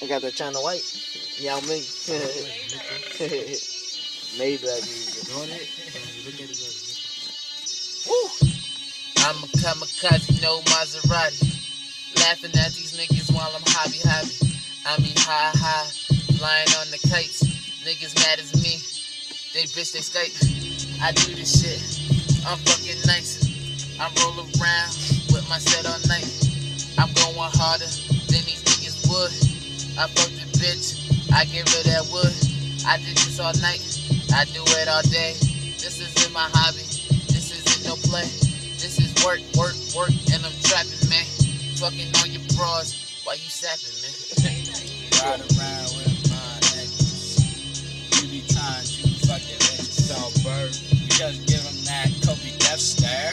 I got the China White. Yao Ming. Maybach music. Doing it? Look at it. Woo! I'm a kamikaze, no Maserati. Laughing at these niggas while I'm hobby. I mean high, flying on the kites. Niggas mad as me, they bitch they Skype. I do this shit, I'm fucking nice. I roll around with my set all night. I'm going harder than these niggas would. I fuck the bitch, I give her that wood. I did this all night, I do it all day. This isn't my hobby, this isn't no play. This is work, and I'm trapping, man. Fucking on your bras while you sapping, man. Ride around with my niggas. You be trying to fucking let yourself bird. You just give them that Kobe death stare.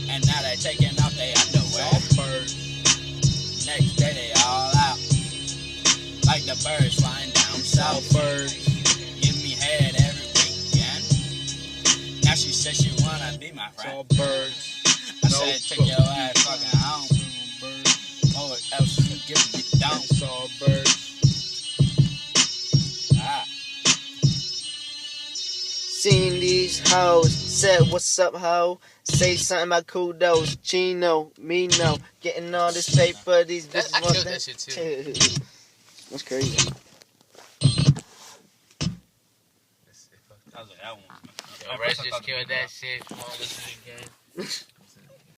And now they taking off their underwear. Bird. Next day they all out. Like the birds flying down south. Birds. Give me head every weekend. Now she says she wanna be my friend. All birds. I said take your ass fucking home. Or else you give me down. It's all birds. Seen these hoes, said what's up ho? Say something about kudos, Chino, me no. Getting all this paper, these bitches I want killed that shit too. That's crazy. That was that one. Yo, Rest just killed that shit. Come on, listen again.